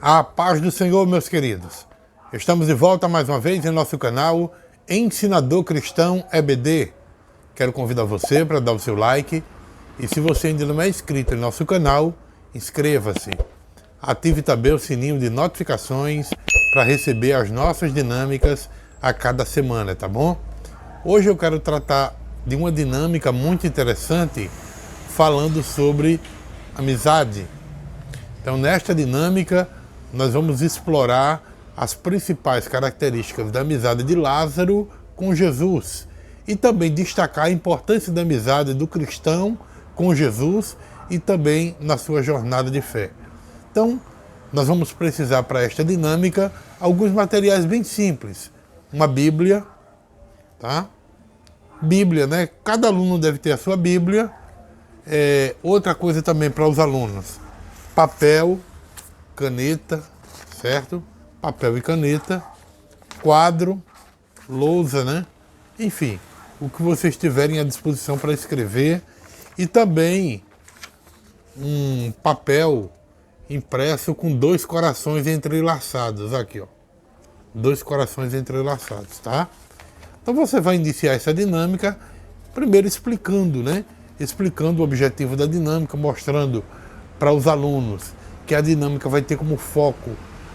A paz do Senhor, meus queridos. Estamos de volta mais uma vez em nosso canal Ensinador Cristão EBD. Quero convidar você para dar o seu like e se você ainda não é inscrito em nosso canal, inscreva-se. Ative também o sininho de notificações para receber as nossas dinâmicas a cada semana, tá bom? Hoje eu quero tratar de uma dinâmica muito interessante falando sobre amizade. Então, nesta dinâmica, nós vamos explorar as principais características da amizade de Lázaro com Jesus e também destacar a importância da amizade do cristão com Jesus e também na sua jornada de fé. Então, nós vamos precisar para esta dinâmica alguns materiais bem simples. Uma Bíblia, tá? Bíblia, né? Cada aluno deve ter a sua Bíblia. Outra coisa também para os alunos: papel, caneta, certo? Papel e caneta, quadro, lousa, né? Enfim, o que vocês tiverem à disposição para escrever e também um papel impresso com 2 corações entrelaçados, aqui, ó. 2 corações entrelaçados, tá? Então você vai iniciar essa dinâmica primeiro explicando, né? Explicando o objetivo da dinâmica, mostrando para os alunos que a dinâmica vai ter como foco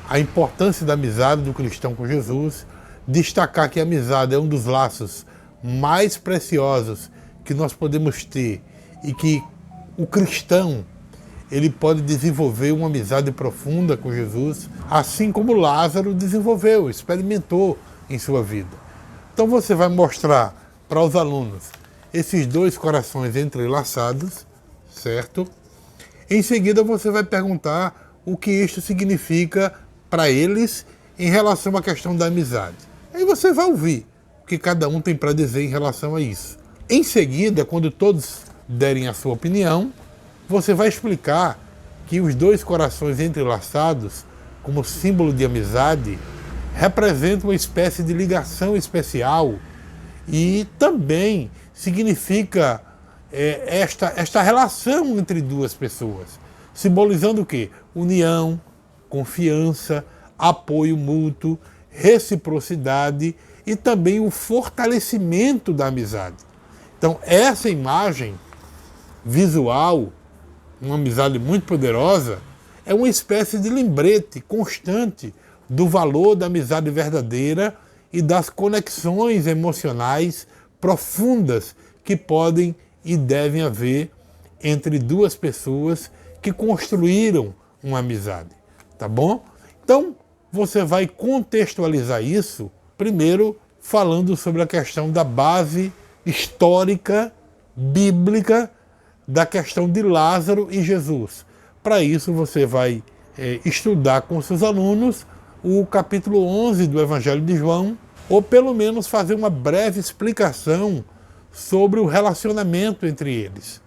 a importância da amizade do cristão com Jesus, destacar que a amizade é um dos laços mais preciosos que nós podemos ter e que o cristão ele pode desenvolver uma amizade profunda com Jesus, assim como Lázaro desenvolveu, experimentou em sua vida. Então você vai mostrar para os alunos esses 2 corações entrelaçados, certo? Em seguida você vai perguntar o que isto significa para eles em relação à questão da amizade. Aí você vai ouvir o que cada um tem para dizer em relação a isso. Em seguida, quando todos derem a sua opinião, você vai explicar que os 2 corações entrelaçados, como símbolo de amizade, representam uma espécie de ligação especial e também significa esta relação entre 2 pessoas, simbolizando o quê? União, confiança, apoio mútuo, reciprocidade e também o fortalecimento da amizade. Então, essa imagem visual, uma amizade muito poderosa, é uma espécie de lembrete constante do valor da amizade verdadeira e das conexões emocionais profundas que podem e devem haver entre 2 pessoas que construíram uma amizade, tá bom? Então, você vai contextualizar isso, primeiro falando sobre a questão da base histórica, bíblica, da questão de Lázaro e Jesus. Para isso, você vai estudar com seus alunos o capítulo 11 do Evangelho de João, ou pelo menos fazer uma breve explicação sobre o relacionamento entre eles,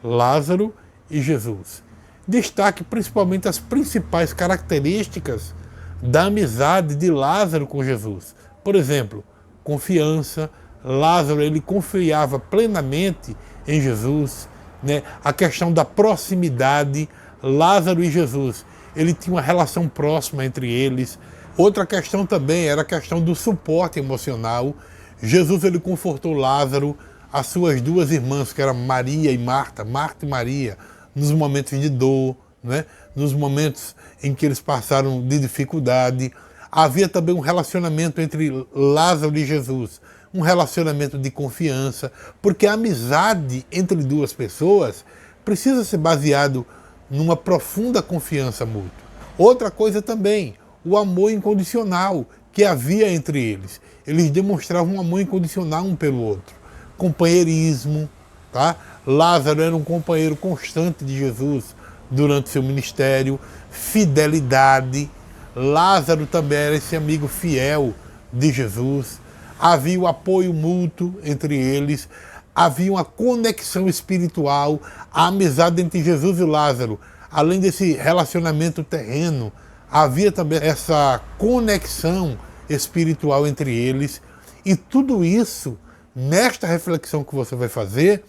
Lázaro e Jesus. Destaque principalmente as principais características da amizade de Lázaro com Jesus. Por exemplo, confiança. Lázaro ele confiava plenamente em Jesus, né? A questão da proximidade. Lázaro e Jesus, ele tinha uma relação próxima entre eles. Outra questão também era a questão do suporte emocional. Jesus ele confortou Lázaro, as suas 2 irmãs, que eram Maria e Marta e Maria, nos momentos de dor, né? Nos momentos em que eles passaram de dificuldade. Havia também um relacionamento entre Lázaro e Jesus, um relacionamento de confiança, porque a amizade entre 2 pessoas precisa ser baseado numa profunda confiança mútua. Outra coisa também, o amor incondicional que havia entre eles. Eles demonstravam um amor incondicional um pelo outro. Companheirismo, tá? Lázaro era um companheiro constante de Jesus durante seu ministério. Fidelidade. Lázaro também era esse amigo fiel de Jesus. Havia o apoio mútuo entre eles. Havia uma conexão espiritual. A amizade entre Jesus e Lázaro, além desse relacionamento terreno, havia também essa conexão espiritual entre eles. E tudo isso, nesta reflexão que você vai fazer,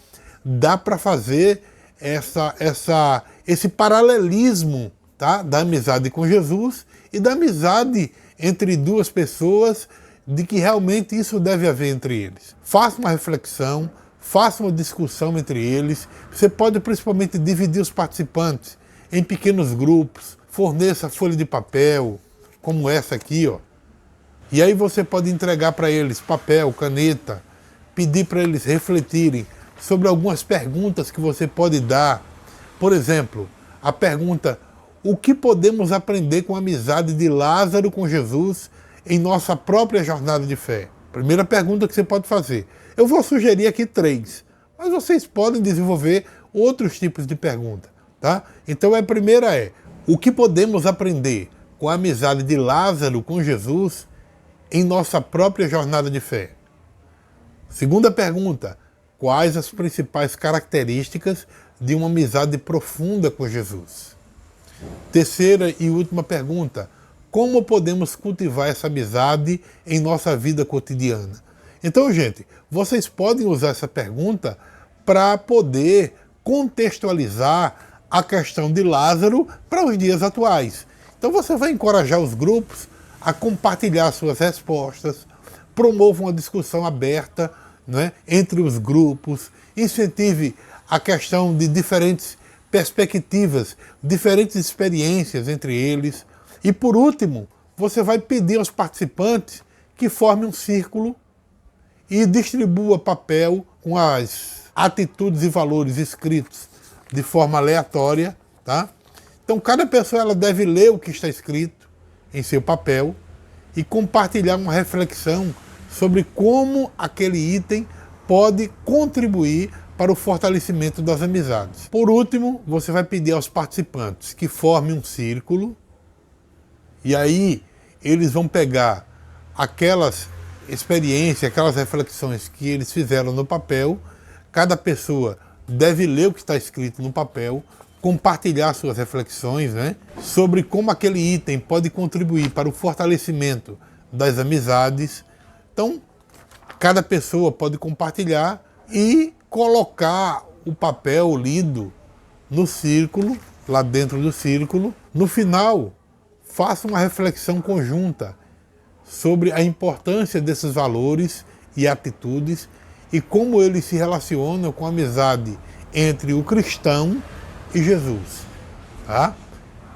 dá para fazer esse paralelismo tá? Da amizade com Jesus e da amizade entre duas pessoas, de que realmente isso deve haver entre eles. Faça uma reflexão, faça uma discussão entre eles. Você pode principalmente dividir os participantes em pequenos grupos, forneça folha de papel, como essa aqui, ó. E aí você pode entregar para eles papel, caneta, pedir para eles refletirem sobre algumas perguntas que você pode dar. Por exemplo, a pergunta: o que podemos aprender com a amizade de Lázaro com Jesus em nossa própria jornada de fé? Primeira pergunta que você pode fazer. Eu vou sugerir aqui 3, mas vocês podem desenvolver outros tipos de pergunta, tá? Então a primeira é: o que podemos aprender com a amizade de Lázaro com Jesus em nossa própria jornada de fé? Segunda pergunta: quais as principais características de uma amizade profunda com Jesus? Terceira e última pergunta: como podemos cultivar essa amizade em nossa vida cotidiana? Então, gente, vocês podem usar essa pergunta para poder contextualizar a questão de Lázaro para os dias atuais. Então você vai encorajar os grupos a compartilhar suas respostas, promova uma discussão aberta, né, entre os grupos, incentive a questão de diferentes perspectivas, diferentes experiências entre eles. E por último, você vai pedir aos participantes que formem um círculo e distribua papel com as atitudes e valores escritos de forma aleatória, tá? Então cada pessoa ela deve ler o que está escrito em seu papel e compartilhar uma reflexão sobre como aquele item pode contribuir para o fortalecimento das amizades. Por último, você vai pedir aos participantes que formem um círculo e aí eles vão pegar aquelas experiências, aquelas reflexões que eles fizeram no papel. Cada pessoa deve ler o que está escrito no papel, compartilhar suas reflexões, né, sobre como aquele item pode contribuir para o fortalecimento das amizades. Então, cada pessoa pode compartilhar e colocar o papel lido no círculo, lá dentro do círculo. No final, faça uma reflexão conjunta sobre a importância desses valores e atitudes e como eles se relacionam com a amizade entre o cristão e Jesus. Tá?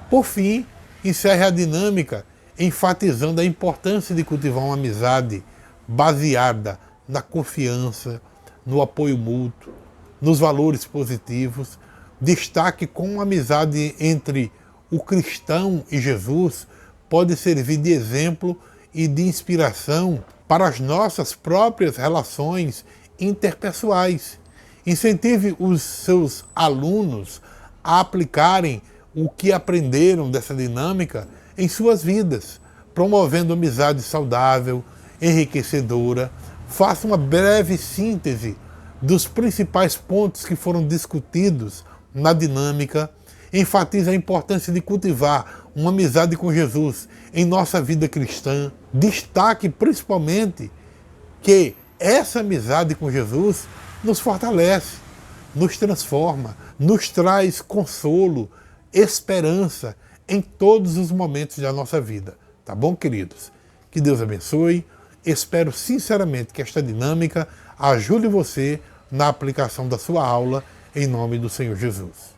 Por fim, encerre a dinâmica enfatizando a importância de cultivar uma amizade baseada na confiança, no apoio mútuo, nos valores positivos. Destaque como a amizade entre o cristão e Jesus pode servir de exemplo e de inspiração para as nossas próprias relações interpessoais. Incentive os seus alunos a aplicarem o que aprenderam dessa dinâmica em suas vidas, promovendo amizade saudável, enriquecedora. Faça uma breve síntese dos principais pontos que foram discutidos na dinâmica. Enfatize a importância de cultivar uma amizade com Jesus em nossa vida cristã. Destaque principalmente que essa amizade com Jesus nos fortalece, nos transforma, nos traz consolo, esperança em todos os momentos da nossa vida. Tá bom, queridos? Que Deus abençoe. Espero sinceramente que esta dinâmica ajude você na aplicação da sua aula, em nome do Senhor Jesus.